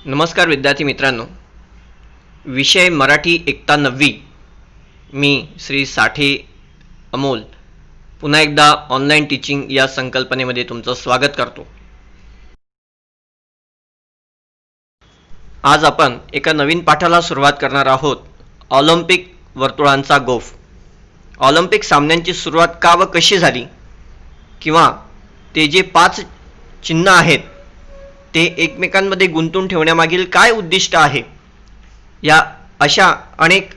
नमस्कार विद्यार्थी मित्रांनो. विषय मराठी एकता 9वी. मी श्री साठे अमोल पुन्हा एकदा ऑनलाईन टीचिंग या संकल्पनेमध्ये तुमचं स्वागत करतो. आज आपण एका नवीन पाठाला सुरुवात करणार आहोत. ऑलिम्पिक वर्तुळांचा गोफ. ऑलिम्पिक सामन्यांची सुरुवात का व कशी झाली, किंवा ते जे 5 चिन्ह आहेत ते एकमेकांमध्ये गुंतून ठेवण्यामागील काय उद्दिष्ट आहे, या अशा अनेक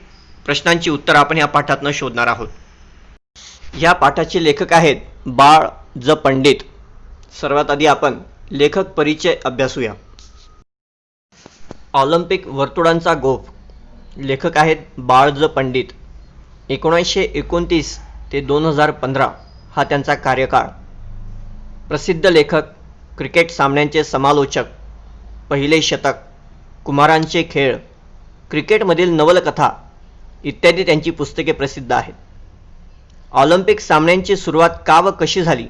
प्रश्नांची उत्तर आपण या पाठातून शोधणार आहोत. या पाठाचे लेखक आहेत बाळ ज पंडित. सर्वात आधी आपण लेखक परिचय अभ्यासूया. ऑलिम्पिक वर्तुळांचा गोफ. लेखक आहेत बाळ ज पंडित. 1929 ते 2015 हा त्यांचा कार्यकाळ. प्रसिद्ध लेखक, क्रिकेट सामन्यांचे समालोचक, पहिले शतक, कुमारांचे खेळ, क्रिकेटमधील नवलकथा इत्यादी त्यांची पुस्तके प्रसिद्ध आहेत. ऑलिम्पिक सामन्यांची सुरुवात का व कशी झाली,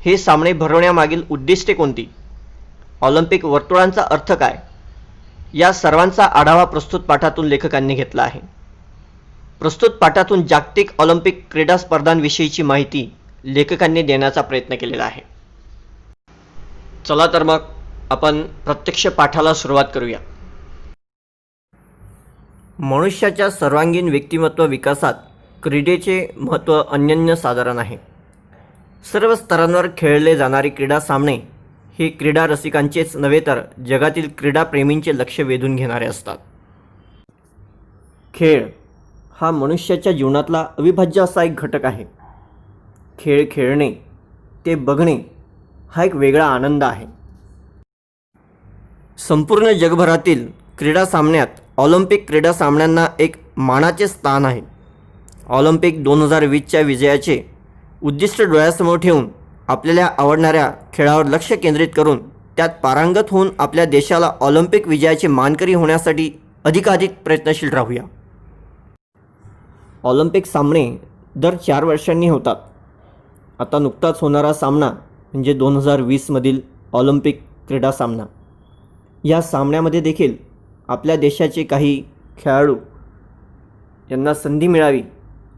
हे सामने भरवण्यामागील उद्दिष्टे कोणती, ऑलिम्पिक वर्तुळांचा अर्थ काय, या सर्वांचा आढावा प्रस्तुत पाठातून लेखकांनी घेतला आहे. प्रस्तुत पाठातून जागतिक ऑलिम्पिक क्रीडा स्पर्धांविषयीची माहिती लेखकांनी देण्याचा प्रयत्न केलेला आहे. चला तर मग आपण प्रत्यक्ष पाठाला सुरुवात करूया. मनुष्याच्या सर्वांगीण व्यक्तिमत्व विकासात क्रीडेचे महत्त्व अनन्यसाधारण आहे. सर्व स्तरांवर खेळले जाणारे क्रीडा सामने हे क्रीडा रसिकांचेच नव्हे तर जगातील क्रीडाप्रेमींचे लक्ष वेधून घेणारे असतात. खेळ हा मनुष्याच्या जीवनातला अविभाज्य असा एक घटक आहे. खेळ खेळणे, ते बघणे हा एक वेगळा आनंद आहे. संपूर्ण जगभरातील क्रीडा सामन्यात ऑलिम्पिक क्रीडा सामन्यांना एक मानाचे स्थान आहे. ऑलिम्पिक 2020च्या विजयाचे उद्दिष्ट डोळ्यासमोर ठेवून आपल्याला आवडणाऱ्या खेळावर लक्ष केंद्रित करून त्यात पारंगत होऊन आपल्या देशाला ऑलिम्पिक विजयाचे मानकरी होण्यासाठी अधिकाधिक प्रयत्नशील राहूया. ऑलिम्पिक सामने दर 4 वर्षांनी होतात. आता नुकताच होणारा सामना म्हणजे 2020मधील ऑलिम्पिक क्रीडा सामना. या सामन्यामध्ये देखील आपल्या देशाचे काही खेळाडू यांना संधी मिळावी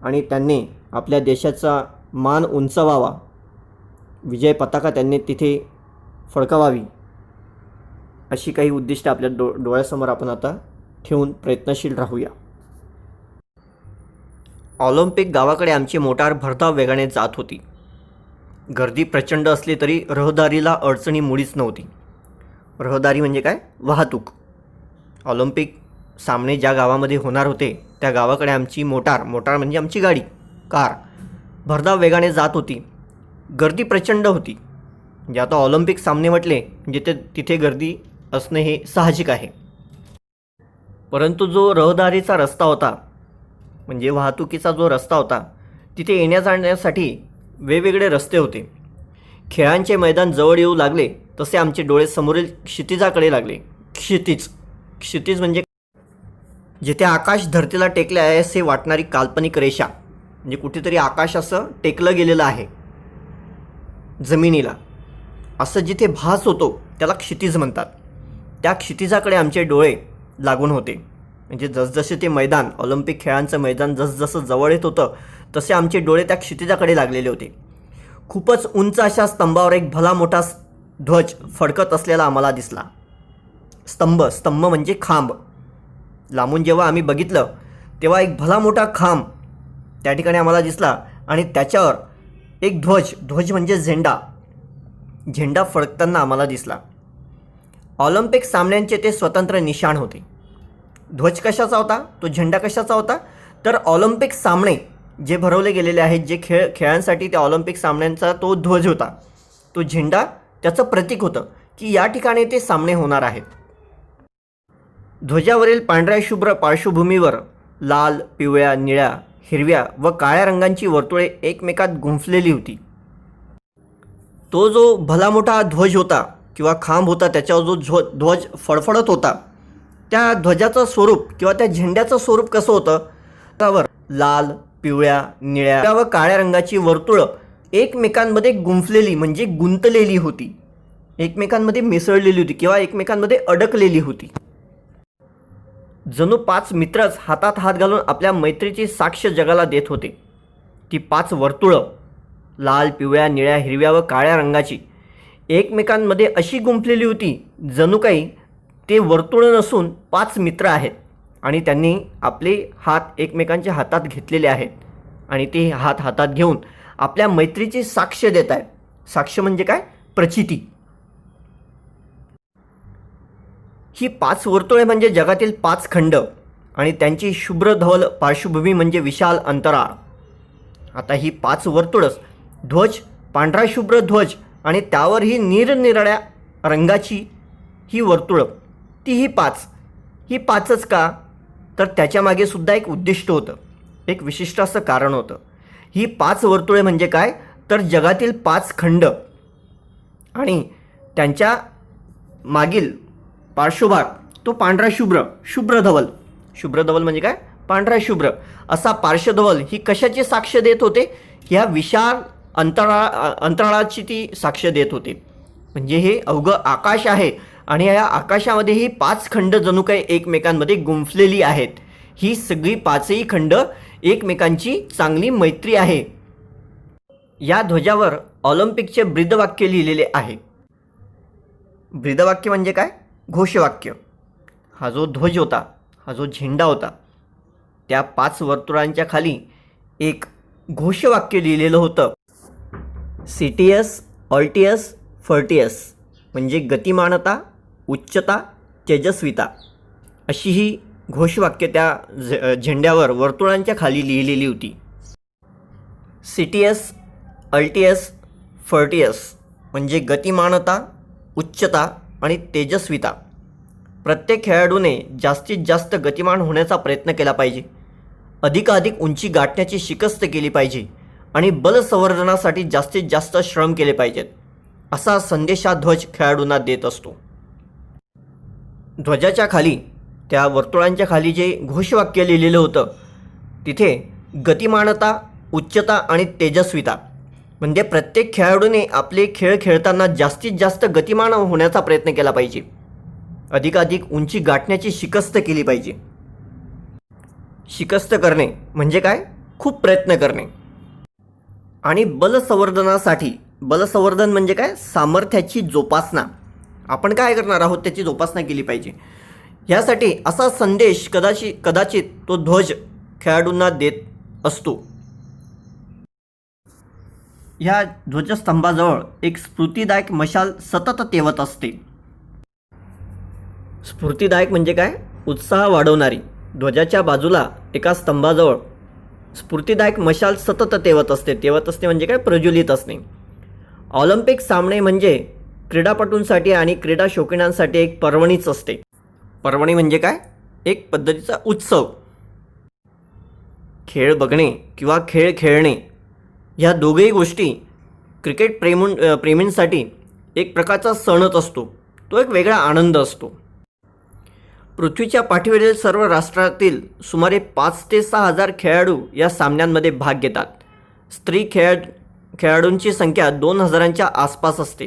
आणि त्यांनी आपल्या देशाचा मान उंचावावा, विजय पताका त्यांनी तिथे फडकवावी, अशी काही उद्दिष्ट आपल्या डोळ्यासमोर आपण आता ठेवून प्रयत्नशील राहूया. ऑलिम्पिक गावाकडे आमची मोटार भरधाव वेगाने जात होती. गर्दी प्रचंड असली तरी रहदारीला अडचणी मुळीच नव्हती. रहदारी म्हणजे काय? वाहतूक. ऑलिम्पिक सामने ज्या गावामध्ये होणार होते त्या गावाकडे आमची मोटार म्हणजे आमची गाडी, कार भरधाव वेगाने जात होती. गर्दी प्रचंड होती. म्हणजे आता ऑलिम्पिक सामने म्हटले म्हणजे तिथे गर्दी असणे हे साहजिक आहे. परंतु जो रहदारीचा रस्ता होता, म्हणजे वाहतुकीचा जो रस्ता होता, तिथे येण्या जाण्यासाठी वेगवेगळे रस्ते होते. खेळांचे मैदान जवळ येऊ लागले तसे आमचे डोळे समोरील क्षितिजाकडे लागले. क्षितिज म्हणजे जिथे आकाश धरतीला टेकले आहे असे वाटणारी काल्पनिक रेषा, म्हणजे कुठेतरी आकाश असं टेकलं गेलेलं आहे जमिनीला, असं जिथे भास होतो त्याला क्षितिज म्हणतात. त्या क्षितिजाकडे आमचे डोळे लागून होते. म्हणजे जसजसे ते मैदान, ऑलिम्पिक खेळांचं मैदान जसजसं जवळ येत होतं तसे आमचे डोळे त्या क्षितिजाकडे लागलेले होते. खूपच उंच अशा स्तंभावर एक भला मोठा ध्वज फडकत असलेला आम्हाला दिसला. स्तंभ म्हणजे खांब. लांबून जेव्हा आम्ही बघितलं तेव्हा एक भला मोठा खांब त्या ठिकाणी आम्हाला दिसला आणि त्याच्यावर एक ध्वज म्हणजे झेंडा फडकताना आम्हाला दिसला. ऑलिम्पिक सामन्यांचे ते स्वतंत्र निशाण होते. ध्वज कशाचा होता, तो झेंडा कशाचा होता, तर ऑलिम्पिक सामने जे भरवले गेलेले आहेत, जे खेळांसाठी त्या ऑलिम्पिक सामन्यांचा तो ध्वज होता, तो झेंडा त्याचं प्रतीक होतं की या ठिकाणी ते सामने होणार आहेत. ध्वजावरील पांढऱ्या शुभ्र पार्श्वभूमीवर लाल, पिवळ्या, निळ्या, हिरव्या व काळ्या रंगांची वर्तुळे एकमेकात गुंफलेली होती. तो जो भला मोठा ध्वज होता किंवा खांब होता, त्याच्यावर जो ध्वज फडफडत होता, त्या ध्वजाचं स्वरूप किंवा त्या झेंड्याचं स्वरूप कसं होतं, त्यावर लाल, पिवळ्या, निळ्या व काळ्या रंगाची वर्तुळं एकमेकांमध्ये गुंफलेली म्हणजे गुंतलेली होती. एकमेकांमध्ये मिसळलेली होती किंवा एकमेकांमध्ये अडकलेली होती. जणू 5 मित्रच हातात हात घालून आपल्या मैत्रीची साक्ष जगाला देत होते. ती 5 वर्तुळं, लाल, पिवळ्या, निळ्या, हिरव्या व काळ्या रंगाची, एकमेकांमध्ये अशी गुंफलेली होती जणू काही ते वर्तुळं नसून 5 मित्र आहेत आणि त्यांनी आपले हात एकमेकांच्या हातात घेतलेले आहेत आणि ते हात हातात घेऊन आपल्या मैत्रीची साक्ष देत आहेत. साक्ष म्हणजे काय? प्रचिती. ही 5 वर्तुळे म्हणजे जगातील 5 खंड आणि त्यांची शुभ्र धवल पार्श्वभूमी म्हणजे विशाल अंतराळ. आता ही 5 वर्तुळच, ध्वज, पांढरा शुभ्र ध्वज आणि त्यावर ही निरनिराळ्या रंगाची ही वर्तुळं, तीही 5. ही 5च का? तर त्याच्यामागे सुद्धा एक उद्दिष्ट होतं, एक विशिष्ट असं कारण होतं. ही 5 वर्तुळे म्हणजे काय? तर जगातील 5 खंड आणि त्यांच्या मागील पार्श्वभाग तो पांढरा शुभ्र धवल म्हणजे काय? पांढरा शुभ्र असा पार्श्वधवल ही कशाची साक्ष देत होते? ह्या विशाल अंतराळाची ती साक्ष देत होते. म्हणजे हे अवघं आकाश आहे आणि या आकाशामध्ये ही 5 खंड जणू काही एकमेकांमध्ये गुंफलेली आहेत. ही सगळी 5ही खंड एकमेकांची चांगली मैत्री आहे. या ध्वजावर ऑलिम्पिकचे ब्रीदवाक्य लिहिलेले आहे. ब्रीदवाक्य म्हणजे काय? घोषवाक्य. हा जो ध्वज होता, हा जो झेंडा होता, त्या 5 वर्तुळांच्या खाली एक घोषवाक्य लिहिलेलं होतं. सिटियस, ऑल्टियस, फर्टियस म्हणजे गतिमानता, उच्चता, तेजस्विता अशी ही घोषवाक्य त्या झेंड्यावर वर्तुळांच्या खाली लिहिलेली होती. सिटियस, अल्टियस, फर्टियस म्हणजे गतिमानता, उच्चता आणि तेजस्विता. प्रत्येक खेळाडूने जास्तीत जास्त गतिमान होण्याचा प्रयत्न केला पाहिजे, अधिकाधिक उंची गाठण्याची शिकस्त केली पाहिजे आणि बलसंवर्धनासाठी जास्तीत जास्त श्रम केले पाहिजेत, असा संदेश हा ध्वज खेळाडूंना देत असतो. ध्वजाच्या खाली, त्या वर्तुळांच्या खाली जे घोषवाक्य लिहिलेलं होतं तिथे गतिमानता, उच्चता आणि तेजस्विता म्हणजे प्रत्येक खेळाडूने आपले खेळ खेळताना जास्तीत जास्त गतिमान होण्याचा प्रयत्न केला पाहिजे, अधिकाधिक उंची गाठण्याची शिकस्त केली पाहिजे. शिकस्त करणे म्हणजे काय? खूप प्रयत्न करणे. आणि बलसंवर्धनासाठी, बलसंवर्धन म्हणजे काय? सामर्थ्याची जोपासना. आपण काय करणार आहोत त्याची जोपासना केली पाहिजे. ह्यासाठी असा संदेश कदाचित तो ध्वज खेळाडूंना देत असतो. ह्या ध्वजस्तंभाजवळ एक स्फूर्तिदायक मशाल सतत तेवत असते. स्फूर्तिदायक म्हणजे काय? उत्साह वाढवणारी. ध्वजाच्या बाजूला एका स्तंभाजवळ स्फूर्तिदायक मशाल सतत तेवत असते. तेवत असते म्हणजे काय? प्रज्वलित असणे. ऑलिम्पिक सामने म्हणजे क्रीडापटूंसाठी आणि क्रीडा शौकीनांसाठी एक पर्वणीच असते. पर्वणी म्हणजे काय? एक पद्धतीचा उत्सव. खेळ बघणे किंवा खेळ खेळणे ह्या दोघेही गोष्टी क्रिकेट प्रेमींसाठी एक प्रकारचा सणच असतो. तो एक वेगळा आनंद असतो. पृथ्वीच्या पाठीवरील सर्व राष्ट्रातील सुमारे 5 ते 6 हजार खेळाडू या सामन्यांमध्ये भाग घेतात. स्त्री खेळाडूंची संख्या 2000च्या आसपास असते.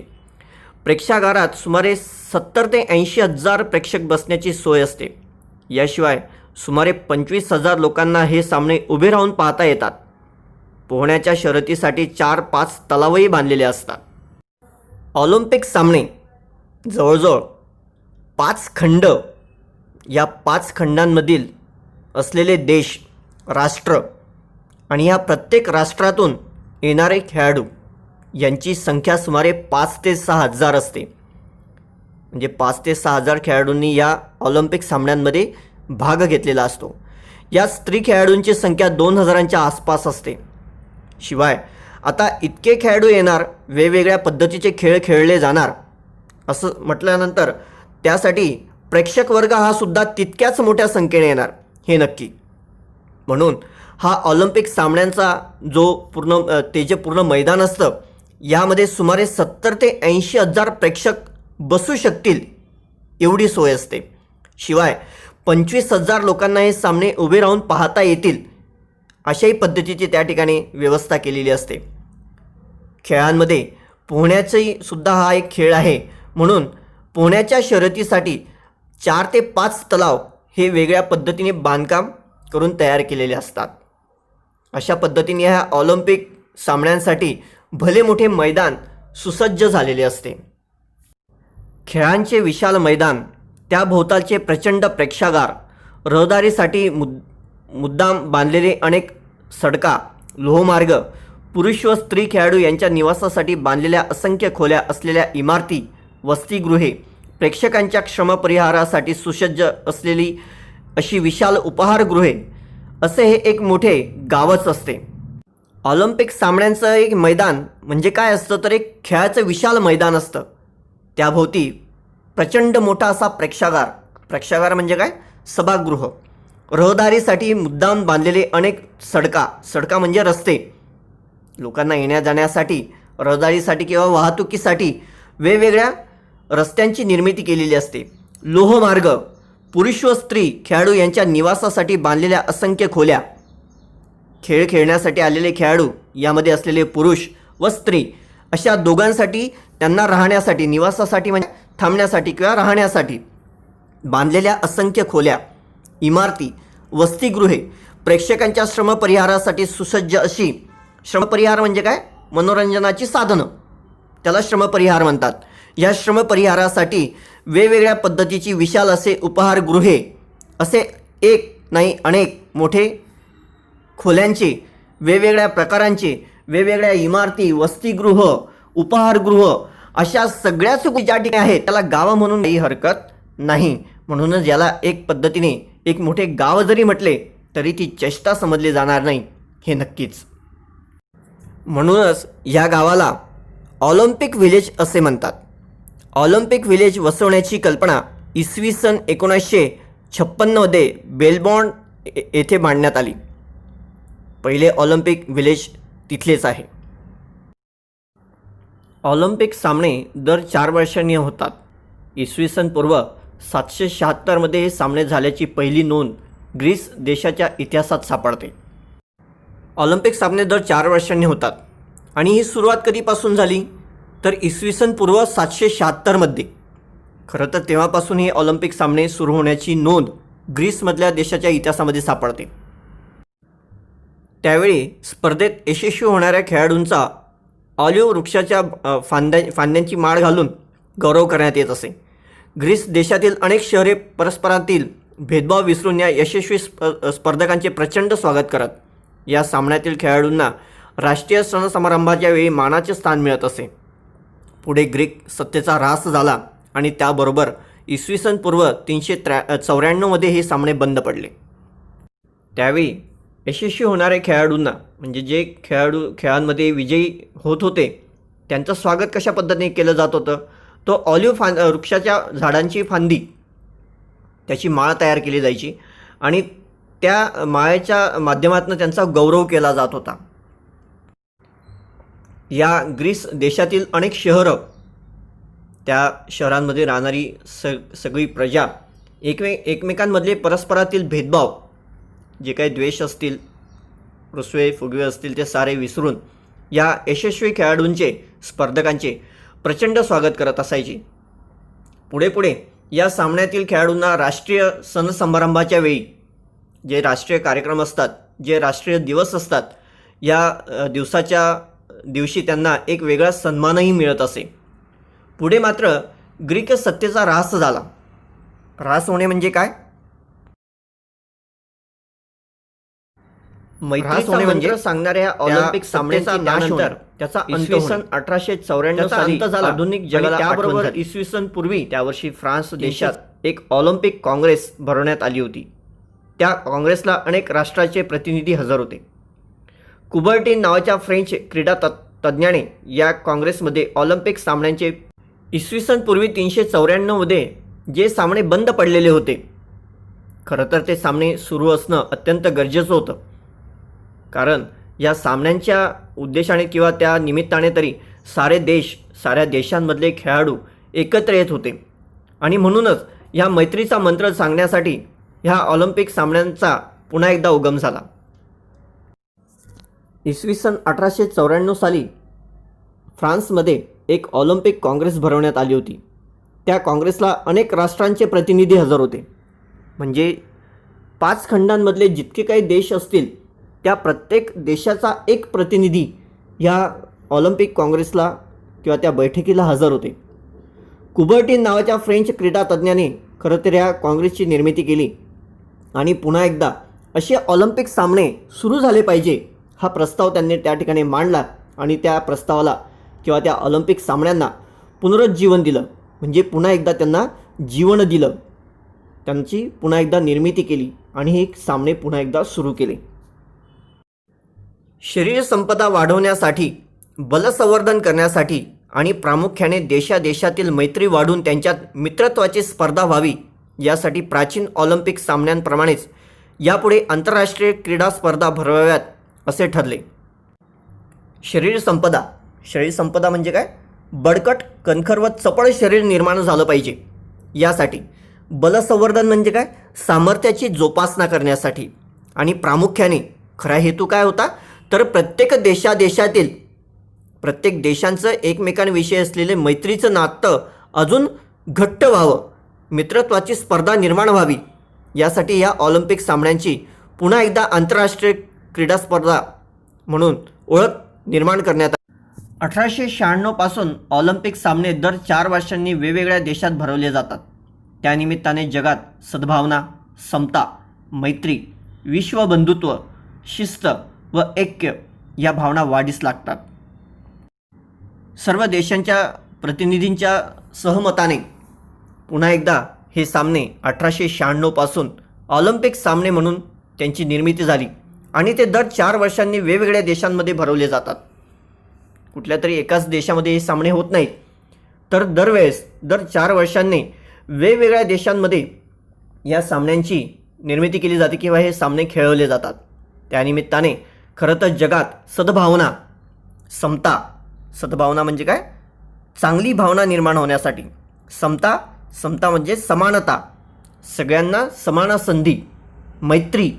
प्रेक्षागारात सुमारे 70 ते 80 हजार प्रेक्षक बसण्याची सोय असते. याशिवाय सुमारे 25,000 लोकांना हे सामने उभे राहून पाहता येतात. पोहण्याच्या शर्यतीसाठी 4-5 तलावही बांधलेले असतात. ऑलिम्पिक सामने जवळजवळ 5 खंड, या 5 खंडांमधील असलेले देश, राष्ट्र आणि या प्रत्येक राष्ट्रातून येणारे खेळाडू यांची संख्या सुमारे 5 ते 6 हजार असते. म्हणजे 5 ते 6 हजार खेळाडूंनी या ऑलिम्पिक सामन्यांमध्ये भाग घेतलेला असतो. या स्त्री खेळाडूंची संख्या 2000च्या आसपास असते. शिवाय आता इतके खेळाडू येणार, वेगवेगळ्या पद्धतीचे खेळ खेळले जाणार असं म्हटल्यानंतर त्यासाठी प्रेक्षक वर्ग हा सुद्धा तितक्याच मोठ्या संख्येने येणार हे नक्की. म्हणून हा ऑलिम्पिक सामन्यांचा जो पूर्ण मैदान असतं यामध्ये सुमारे 70 ते 80 हजार प्रेक्षक बसू शकतील एवढी सोय असते. शिवाय 25,000 लोकांना हे सामने उभे राहून पाहता येतील अशाही पद्धतीची त्या ठिकाणी व्यवस्था केलेली असते. खेळांमध्ये पोहण्याचाही सुद्धा हा एक खेळ आहे. म्हणून पोहण्याच्या शर्यतीसाठी 4 ते 5 तलाव हे वेगळ्या पद्धतीने बांधकाम करून तयार केलेले असतात. अशा पद्धतीने ह्या ऑलिम्पिक सामन्यांसाठी भले मोठे मैदान सुसज्ज झालेले असते. खेळांचे विशाल मैदान, त्याभोवतालचे प्रचंड प्रेक्षागार, रहदारीसाठी मुद्दाम बांधलेले अनेक सडका, लोहमार्ग, पुरुष व स्त्री खेळाडू यांच्या निवासासाठी बांधलेल्या असंख्य खोल्या असलेल्या इमारती, वसतिगृहे, प्रेक्षकांच्या श्रमपरिहारासाठी सुसज्ज असलेली अशी विशाल उपहारगृहे, असे हे एक मोठे गावच असते. ऑलिम्पिक सामन्यांचं एक मैदान म्हणजे काय असतं तर एक खेळाचं विशाल मैदान असतं. त्याभोवती प्रचंड मोठा असा प्रेक्षागार म्हणजे काय, सभागृह, रहदारीसाठी मुद्दाम बांधलेले अनेक सडका म्हणजे रस्ते, लोकांना येण्या जाण्यासाठी, रहदारीसाठी किंवा वाहतुकीसाठी वेगवेगळ्या रस्त्यांची निर्मिती केलेली असते. लोहमार्ग, पुरुष व स्त्री खेळाडू यांच्या निवासासाठी बांधलेल्या असंख्य खोल्या, खेळ खेळण्यासाठी आलेले खेळाडू, यामध्ये असलेले पुरुष व स्त्री अशा दोघांसाठी त्यांना राहण्यासाठी, निवासासाठी म्हणजे थांबण्यासाठी किंवा राहण्यासाठी बांधलेल्या असंख्य खोल्या, इमारती, वसतिगृहे, प्रेक्षकांच्या श्रमपरिहारासाठी सुसज्ज अशी, श्रमपरिहार म्हणजे काय, मनोरंजनाची साधनं, त्याला श्रमपरिहार म्हणतात. या श्रमपरिहारासाठी वेगवेगळ्या पद्धतीची विशाल असे उपहारगृहे, असे एक नाही अनेक मोठे खोल्यांचे, वेगवेगळ्या प्रकारांचे, वेगवेगळ्या इमारती, वसतिगृह, उपहारगृह अशा सगळ्याच ज्या ठिकाणी आहेत त्याला गाव म्हणून काही हरकत नाही. म्हणूनच याला एक पद्धतीने एक मोठे गाव जरी म्हटले तरी ती चेष्टा समजली जाणार नाही, हे नक्कीच. म्हणूनच या गावाला ऑलिम्पिक विलेज असे म्हणतात. ऑलिम्पिक विलेज वसवण्याची कल्पना इसवी सन 1956 बेलबॉन्ड येथे मांडण्यात आली. पहिले ऑलिम्पिक विलेज तिथलेच आहे. ऑलिम्पिक सामने दर 4 वर्षांनी होतात. इसवी सन पूर्व 776 हे सामने झाल्याची पहिली नोंद ग्रीस देशाच्या इतिहासात सापडते. ऑलिम्पिक सामने दर 4 वर्षांनी होतात आणि ही सुरुवात कधीपासून झाली तर इसवी सन पूर्व 776. खरं तर तेव्हापासून हे ऑलिम्पिक सामने सुरू होण्याची नोंद ग्रीसमधल्या देशाच्या इतिहासामध्ये सापडते. त्यावेळी स्पर्धेत यशस्वी होणाऱ्या खेळाडूंचा ऑलिव्ह वृक्षाच्या फांद्यांची माळ घालून गौरव करण्यात येत असे. ग्रीस देशातील अनेक शहरे परस्परातील भेदभाव विसरून या यशस्वी स्पर्धकांचे प्रचंड स्वागत करत. या सामन्यातील खेळाडूंना राष्ट्रीय सण समारंभाच्या वेळी मानाचे स्थान मिळत असे. पुढे ग्रीक सत्तेचा ऱ्हास झाला आणि त्याबरोबर इसवी सन पूर्व 394 हे सामने बंद पडले. त्यावेळी यशस्वी होणाऱ्या खेळाडूंना म्हणजे जे खेळांमध्ये विजयी होत होते त्यांचं स्वागत कशा पद्धतीने केलं जात होतं, तो ऑलिव्ह वृक्षाच्या झाडांची फांदी त्याची माळ तयार केली जायची आणि त्या माळेच्या माध्यमातून त्यांचा गौरव केला जात होता. या ग्रीस देशातील अनेक शहरं, त्या शहरांमध्ये राहणारी सगळी प्रजा एकमेकांमधले परस्परातील भेदभाव, जे काही द्वेष असतील, रुसवे फुगवे असतील, ते सारे विसरून या यशस्वी खेळाडूंचे, स्पर्धकांचे प्रचंड स्वागत करत असायची. पुढे या सामन्यातील खेळाडूंना राष्ट्रीय सण समारंभाच्या वेळी जे राष्ट्रीय कार्यक्रम असतात, जे राष्ट्रीय दिवस असतात, या दिवशी त्यांना एक वेगळा सन्मानही मिळत असे. पुढे मात्र ग्रीक सत्तेचा ऱ्हास झाला. ऱ्हास होणे म्हणजे काय, मैत्री होणे म्हणजे सांगणाऱ्या ऑलिम्पिक सामन्याचा त्यानंतर त्याचा इसवी सन 1894 साली झाला. आधुनिक जगाला त्याबरोबर इसवी सन पूर्वी त्या वर्षी फ्रान्स देशात एक ऑलिम्पिक काँग्रेस भरवण्यात आली होती. त्या काँग्रेसला अनेक राष्ट्राचे प्रतिनिधी हजर होते. कुबर्टीन नावाच्या फ्रेंच क्रीडा तज्ज्ञाने या काँग्रेसमध्ये ऑलिम्पिक सामन्यांचे इसवी सन पूर्वी 394 जे सामने बंद पडलेले होते, खरं तर ते सामने सुरू असणं अत्यंत गरजेचं होतं. कारण या सामन्यांच्या उद्देशाने किंवा त्या निमित्ताने तरी साऱ्या देशांमधले खेळाडू एकत्र येत होते आणि म्हणूनच ह्या मैत्रीचा मंत्र सांगण्यासाठी ह्या ऑलिम्पिक सामन्यांचा पुन्हा एकदा उगम झाला. इसवी सन 1894 साली फ्रान्समध्ये एक ऑलिम्पिक काँग्रेस भरवण्यात आली होती. त्या काँग्रेसला अनेक राष्ट्रांचे प्रतिनिधी हजर होते. म्हणजे 5 खंडांमधले जितके काही देश असतील त्या प्रत्येक देशाचा एक प्रतिनिधी या ऑलिम्पिक काँग्रेसला किंवा त्या बैठकीला हजर होते. कुबर्टीन नावाच्या फ्रेंच क्रीडा तज्ज्ञाने खरं तर या काँग्रेसची निर्मिती केली आणि पुन्हा एकदा असे ऑलिम्पिक सामने सुरू झाले पाहिजे हा प्रस्ताव त्यांनी त्या ठिकाणी मांडला आणि त्या प्रस्तावाला किंवा त्या ऑलिम्पिक सामन्यांना पुनरुज्जीवन दिलं. म्हणजे पुन्हा एकदा त्यांना जीवन दिलं, त्यांची पुन्हा एकदा निर्मिती केली आणि हे सामने पुन्हा एकदा सुरू केले. शरीर संपदा वाढवण्यासाठी, बलसंवर्धन करण्यासाठी आणि प्रामुख्याने देशादेशातील मैत्री वाढून त्यांच्यात मित्रत्वाची स्पर्धा व्हावी यासाठी प्राचीन ऑलिम्पिक सामन्यांप्रमाणेच यापुढे आंतरराष्ट्रीय क्रीडा स्पर्धा भरवाव्यात असे ठरले. शरीर संपदा म्हणजे काय? बडकट, कणखर व चपळ शरीर निर्माण झालं पाहिजे यासाठी. बलसंवर्धन म्हणजे काय? सामर्थ्याची जोपासना करण्यासाठी. आणि प्रामुख्याने खरा हेतू काय होता तर प्रत्येक देशांचं एकमेकांविषयी असलेले मैत्रीचं नातं अजून घट्ट व्हावं, मित्रत्वाची स्पर्धा निर्माण व्हावी यासाठी या ऑलिम्पिक सामन्यांची पुन्हा एकदा आंतरराष्ट्रीय क्रीडा स्पर्धा म्हणून ओळख निर्माण करण्यात आली. 1896 पासून ऑलिम्पिक सामने दर 4 वर्षांनी वेगवेगळ्या देशात भरवले जातात. त्यानिमित्ताने जगात सद्भावना, समता, मैत्री, विश्वबंधुत्व, शिस्त व ऐक्य या भावना वाढीस लागतात. सर्व देशांच्या प्रतिनिधींच्या सहमताने पुन्हा एकदा हे सामने 1896 पासून ऑलिम्पिक सामने म्हणून त्यांची निर्मिती झाली आणि ते दर 4 वर्षांनी वेगवेगळ्या देशांमध्ये भरवले जातात. कुठल्या तरी एकाच देशामध्ये हे सामने होत नाहीत, तर दर 4 वर्षांनी वेगवेगळ्या देशांमध्ये या सामन्यांची निर्मिती केली जाते किंवा हे सामने खेळवले जातात. त्यानिमित्ताने खरं तर जगात सद्भावना म्हणजे काय? चांगली भावना निर्माण होण्यासाठी. समता म्हणजे समानता, सगळ्यांना समान संधी, मैत्री,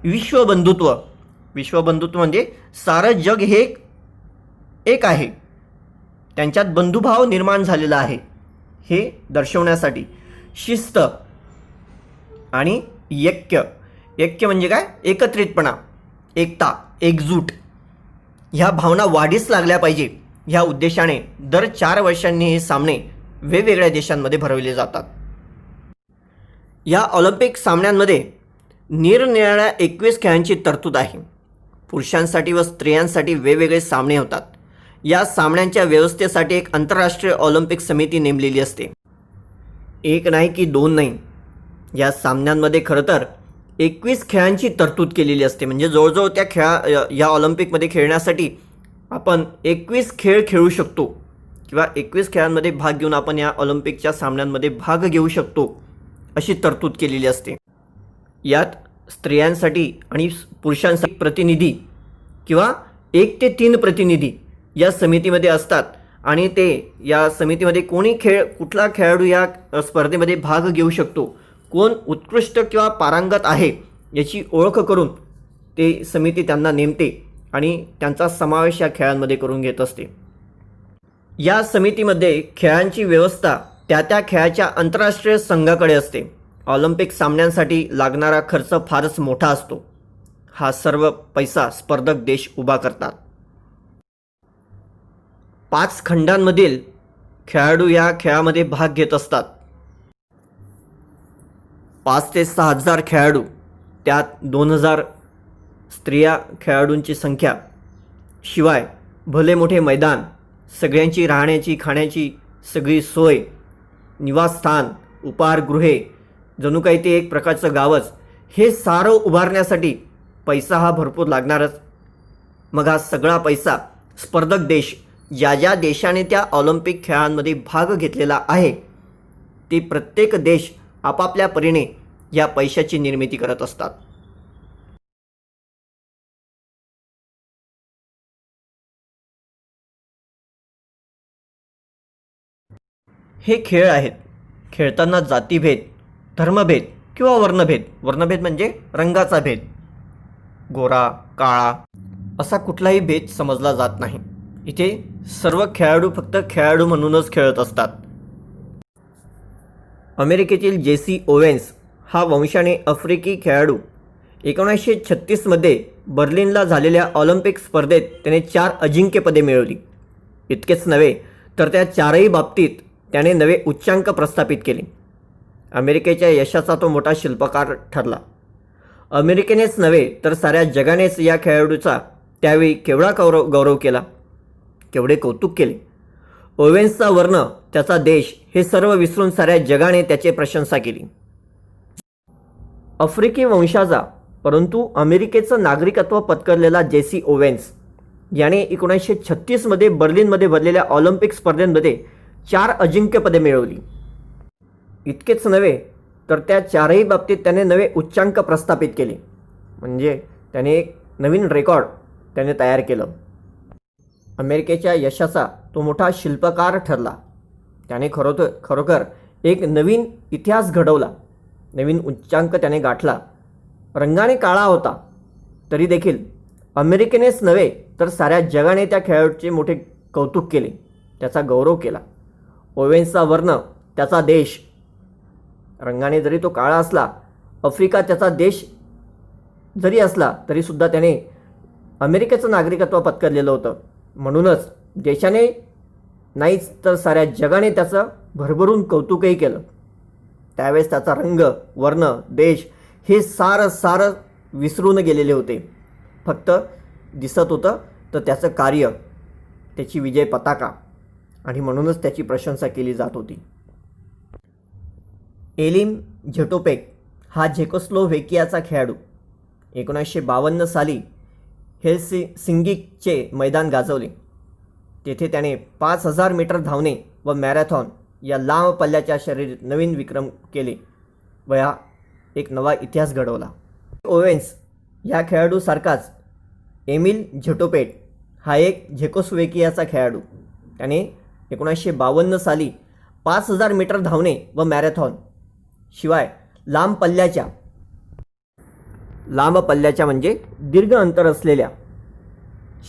विश्वबंधुत्व म्हणजे सारं जग हे एक आहे, त्यांच्यात बंधुभाव निर्माण झालेला आहे हे दर्शवण्यासाठी. शिस्त आणि ऐक्य म्हणजे काय? एकत्रितपणा, एकता, एकजूट ह्या भावना वाढीस लागल्या पाहिजे ह्या उद्देशाने दर 4 वर्षांनी हे सामने वेगवेगळ्या देशांमध्ये भरवले जातात. या ऑलिम्पिक सामन्यांमध्ये निरनिराळ्या 21 खेळांची तरतूद आहे. पुरुषांसाठी व स्त्रियांसाठी वेगवेगळे सामने होतात. या सामन्यांच्या व्यवस्थेसाठी एक आंतरराष्ट्रीय ऑलिम्पिक समिती नेमलेली असते. एक नाही की 2 नाही, या सामन्यांमध्ये खरं तर 21 खेळांची तरतूद केलेली असते. म्हणजे जवळजवळ त्या या ऑलिम्पिकमध्ये खेळण्यासाठी आपण 21 खेळ खेळू शकतो किंवा 21 खेळांमध्ये भाग घेऊन आपण या ऑलिम्पिकच्या सामन्यांमध्ये भाग घेऊ शकतो अशी तरतूद केलेली असते. यात स्त्रियांसाठी आणि पुरुषांसाठी प्रतिनिधी किंवा 1 ते 3 प्रतिनिधी या समितीमध्ये असतात आणि ते या समितीमध्ये कुठला खेळाडू या स्पर्धेमध्ये भाग घेऊ शकतो, कोण उत्कृष्ट किंवा पारंगत आहे याची ओळख करून ते समिती त्यांना नेमते आणि त्यांचा समावेश या खेळांमध्ये करून घेत असते. या समितीमध्ये खेळांची व्यवस्था त्या खेळाच्या आंतरराष्ट्रीय संघाकडे असते. ऑलिम्पिक सामन्यांसाठी लागणारा खर्च फारच मोठा असतो. हा सर्व पैसा स्पर्धक देश उभा करतात. 5 खंडांमधील खेळाडू या खेळामध्ये भाग घेत असतात. 5 ते 6 हजार खेळाडू, त्यात 2000 स्त्रिया खेळाडूंची संख्या, शिवाय भले मोठे मैदान, सगळ्यांची राहण्याची खाण्याची सगळी सोय, निवासस्थान, उपहारगृहे, जणू काही ते एक प्रकारचं गावच. हे सारं उभारण्यासाठी पैसा हा भरपूर लागणारच. मग हा सगळा पैसा स्पर्धक देश, ज्या देशाने त्या ऑलिम्पिक खेळांमध्ये भाग घेतलेला आहे, ते प्रत्येक देश आपापल्या परीने या पैशाची निर्मिती करत असतात. हे खेळ आहेत. खेळताना जातीभेद, धर्मभेद किंवा वर्णभेद म्हणजे रंगाचा भेद, गोरा काळा असा कुठलाही भेद समजला जात नाही. इथे सर्व खेळाडू फक्त खेळाडू म्हणूनच खेळत असतात. अमेरिकेतील जेसी ओवेन्स हा वंशाने आफ्रिकी खेळाडू 1936मध्ये बर्लिनला झालेल्या ऑलिम्पिक स्पर्धेत त्याने 4 अजिंक्यपदे मिळवली. इतकेच नव्हे तर त्या 4ही बाबतीत त्याने नवे उच्चांक प्रस्थापित केले. अमेरिकेच्या यशाचा तो मोठा शिल्पकार ठरला. अमेरिकेनेच नव्हे तर साऱ्या जगानेच या खेळाडूचा त्यावेळी केवढा गौरव केला, केवढे कौतुक केले. ओवेन्सचा वर्ण, त्याचा देश हे सर्व विसरून साऱ्या जगाने त्याची प्रशंसा केली. आफ्रिकी वंशाचा परंतु अमेरिकेचं नागरिकत्व पत्करलेला जेसी ओवेन्स याने 1936मध्ये बर्लिनमध्ये भरलेल्या ऑलिम्पिक स्पर्धेमध्ये 4 अजिंक्यपदे मिळवली. इतकेच नव्हे तर त्या 4ही बाबतीत त्याने नवे उच्चांक प्रस्थापित केले. म्हणजे त्याने एक नवीन रेकॉर्ड त्याने तयार केलं. अमेरिकेच्या यशाचा तो मोठा शिल्पकार ठरला. त्याने खरोखर एक नवीन इतिहास घडवला, नवीन उच्चांक त्याने गाठला. रंगाने काळा होता तरी देखील अमेरिकेनेच नव्हे तर साऱ्या जगाने त्या खेळाडूचे मोठे कौतुक केले, त्याचा गौरव केला. ओवेन्सचा वर्ण, त्याचा देश, रंगाने जरी तो काळा असला, आफ्रिका त्याचा देश जरी असला तरीसुद्धा त्याने अमेरिकेचं नागरिकत्व पत्करलेलं होतं. म्हणूनच देशाने नाहीच तर साऱ्या जगाने त्याचं भरभरून कौतुकही केलं. त्यावेळेस त्याचा रंग, वर्ण, देश हे सारं विसरून गेलेले होते. फक्त दिसत होतं तर त्याचं कार्य, त्याची विजय पताका, आणि म्हणूनच त्याची प्रशंसा केली जात होती. एलिम झेटोपेक हा झेकोस्लोव्हेकियाचा खेळाडू 1952 साली हेल्सिंकीचे मैदान गाजवले. तेथे त्याने 5000 मीटर धावणे व मॅरेथॉन या लांब पल्ल्याच्या शर्यतीत नवीन विक्रम केले व हा एक नवा इतिहास घडवला. ओवेन्स या खेळाडूसारखाच एमिल झेटोपेट हा एक झेकोस्लोव्हेकियाचा खेळाडू. त्याने 1952 साली 5000 मीटर धावणे व मॅरेथॉन शिवाय लांब पल्ल्याच्या म्हणजे दीर्घ अंतर असलेल्या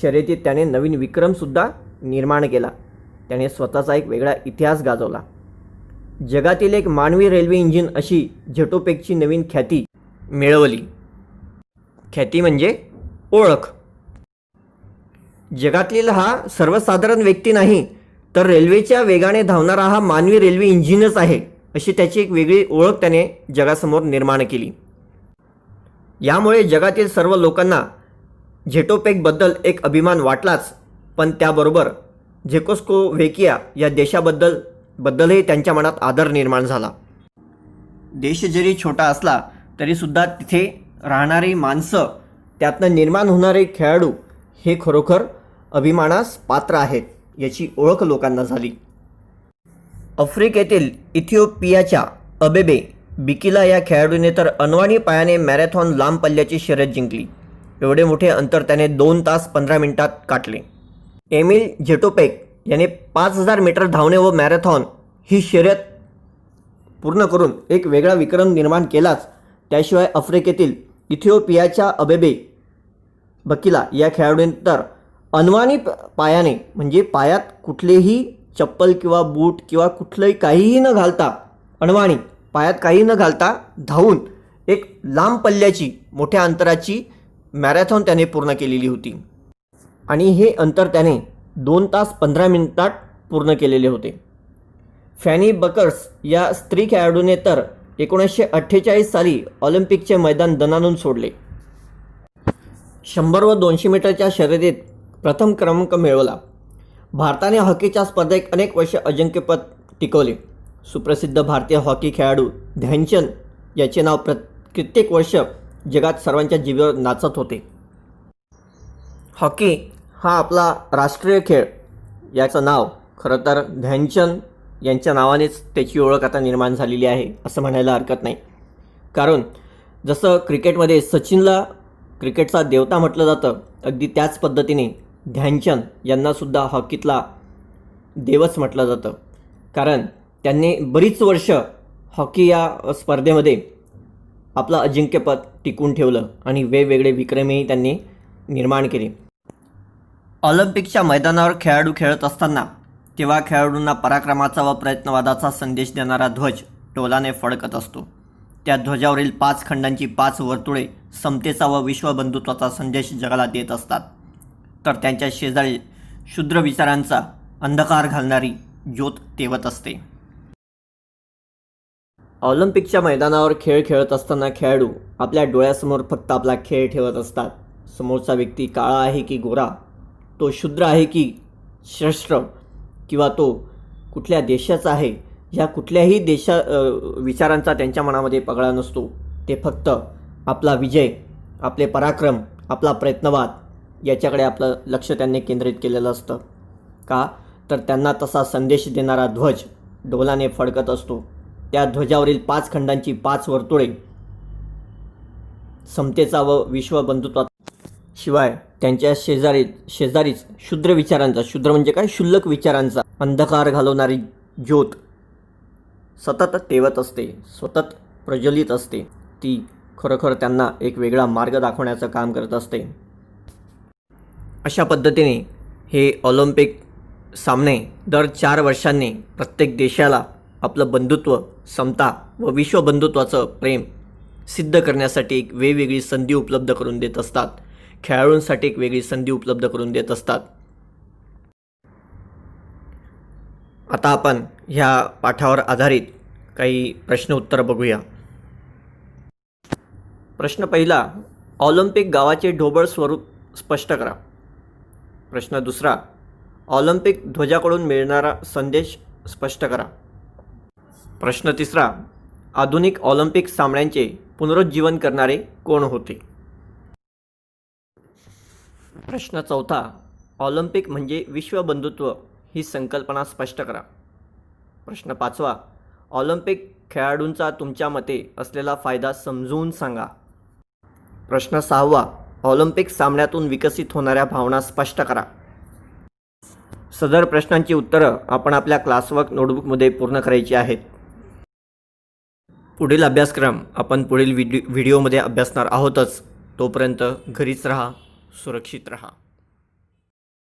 शर्यतीत त्याने नवीन विक्रमसुद्धा निर्माण केला. त्याने स्वतःचा एक वेगळा इतिहास गाजवला. जगातील एक मानवी रेल्वे इंजिन अशी झेटोपेकची नवीन ख्याती मिळवली. ख्याती म्हणजे ओळख. जगातील हा सर्वसाधारण व्यक्ती नाही तर रेल्वेच्या वेगाने धावणारा हा मानवी रेल्वे इंजिनच आहे, अशी त्याची एक वेगळी ओळख त्याने जगासमोर निर्माण केली. यामुळे जगातील सर्व लोकांना झेटोपेकबद्दल एक अभिमान वाटलाच, पण त्याबरोबर झेकोस्लोव्हेकिया या देशाबद्दलही त्यांच्या मनात आदर निर्माण झाला. देश जरी छोटा असला तरीसुद्धा तिथे राहणारी माणसं, त्यातनं निर्माण होणारे खेळाडू हे खरोखर अभिमानास पात्र आहेत याची ओळख लोकांना झाली. आफ्रिकेतील इथिओपियाच्या अबेबे बिकिला या खेळाडूने तर अनवाणी पायाने मॅरेथॉन लांब पल्ल्याची शर्यत जिंकली. एवढे मोठे अंतर त्याने 2 तास 15 मिनिटात काढले. एमिल झेटोपेक याने 5000 मीटर धावणे व मॅरेथॉन ही शर्यत पूर्ण करून एक वेगळा विक्रम निर्माण केलाच. त्याशिवाय आफ्रिकेतील इथिओपियाच्या अबेबे बकिला या खेळाडूने तर अनवाणी पायाने म्हणजे पायात कुठलेही चप्पल किंवा बूट किंवा कुठलंही काहीही न घालता, अनवाणी पायात काही न घालता धावून एक लांब पल्ल्याची मोठ्या अंतराची मॅरेथॉन त्याने पूर्ण केलेली होती. आणि हे अंतर त्याने 2 तास 15 मिनिटात पूर्ण केलेले होते. फॅनी बकर्स या स्त्री खेळाडूने तर 1948 साली ऑलिम्पिकचे मैदान दणाणून सोडले. 100 व 200 मीटरच्या शर्यतीत प्रथम क्रमांक मिळवला. भारताने हॉकीच्या स्पर्धेत अनेक वर्ष अजिंक्यपद टिकवले. सुप्रसिद्ध भारतीय हॉकी खेळाडू ध्यानचंद याचे नाव कित्येक वर्ष जगात सर्वांच्या जिभेवर नाचत होते. हॉकी हा आपला राष्ट्रीय खेळ, याचं नाव खरं तर ध्यानचंद यांच्या नावानेच त्याची ओळख आता निर्माण झालेली आहे असं म्हणायला हरकत नाही. कारण जसं क्रिकेटमध्ये सचिनला क्रिकेटचा देवता म्हटलं जातं, अगदी त्याच पद्धतीने ध्यानचंद यांनासुद्धा हॉकीतला देवच म्हटलं जातं. कारण त्यांनी बरीच वर्ष हॉकी या स्पर्धेमध्ये आपलं अजिंक्यपद टिकून ठेवलं आणि वेगवेगळे विक्रमही त्यांनी निर्माण केले. ऑलिम्पिकच्या मैदानावर खेळाडू खेळत असताना तेव्हा खेळाडूंना पराक्रमाचा व प्रयत्नवादाचा संदेश देणारा ध्वज डोलाने फडकत असतो. त्या ध्वजावरील 5 खंडांची 5 वर्तुळे समतेचा व विश्वबंधुत्वाचा संदेश जगाला देत असतात. तर त्यांच्या शेजारी क्षुद्र विचारांचा अंधकार घालणारी ज्योत तेवत असते. ऑलिम्पिकच्या मैदानावर खेळ खेळत असताना खेळाडू आपल्या डोळ्यासमोर फक्त आपला खेळ ठेवत असतात. समोरचा व्यक्ती काळा आहे की गोरा, तो शूद्र आहे की श्रेष्ठ, किंवा तो कुठल्या देशाचा आहे, ह्या कुठल्याही विचारांचा त्यांच्या मनामध्ये पगडा नसतो. ते फक्त आपला विजय, आपले पराक्रम, आपला प्रयत्नवाद याच्याकडे आपलं लक्ष त्यांनी केंद्रित केलेलं असतं. का तर त्यांना तसा संदेश देणारा ध्वज डोलाने फडकत असतो. त्या ध्वजावरील 5 खंडांची 5 वर्तुळे समतेचा व विश्वबंधुत्वाचा, शिवाय त्यांच्या शेजारीच क्षुद्र विचारांचा, क्षुद्र म्हणजे काय, क्षुल्लक विचारांचा अंधकार घालवणारी ज्योत सतत तेवत असते, सतत प्रज्वलित असते. ती खरोखर त्यांना एक वेगळा मार्ग दाखवण्याचं काम करत असते. अशा पद्धतीने हे ऑलिम्पिक सामने दर 4 वर्षांनी प्रत्येक देशाला आपलं बंधुत्व, समता व विश्वबंधुत्वाचं प्रेम सिद्ध करण्यासाठी एक वेगवेगळी संधी उपलब्ध करून देत असतात. खेळाडूंसाठी एक वेगळी संधी उपलब्ध करून देत असतात. आता आपण ह्या पाठावर आधारित काही प्रश्न उत्तर बघूया. प्रश्न पहिला, ऑलिम्पिक गावाचे ढोबळ स्वरूप स्पष्ट करा. प्रश्न दुसरा, ऑलिम्पिक ध्वजाकडून मिळणारा संदेश स्पष्ट करा. प्रश्न तिसरा, आधुनिक ऑलिम्पिक सामन्यांचे पुनरुज्जीवन करणारे कोण होते? प्रश्न चौथा, ऑलिम्पिक म्हणजे विश्वबंधुत्व ही संकल्पना स्पष्ट करा. प्रश्न पाचवा, ऑलिम्पिक खेळाडूंचा तुमच्या मते असलेला फायदा समजून सांगा. प्रश्न सहावा, ऑलिम्पिक सामन्यातून विकसित होणाऱ्या भावना स्पष्ट करा. सदर प्रश्नांची उत्तरं आपण आपल्या क्लासवर्क नोटबुकमध्ये पूर्ण करायची आहेत. पुढील अभ्यासक्रम आपण पुढील व्हिडिओमध्ये अभ्यासणार आहोतच. तोपर्यंत घरीच राहा, सुरक्षित राहा.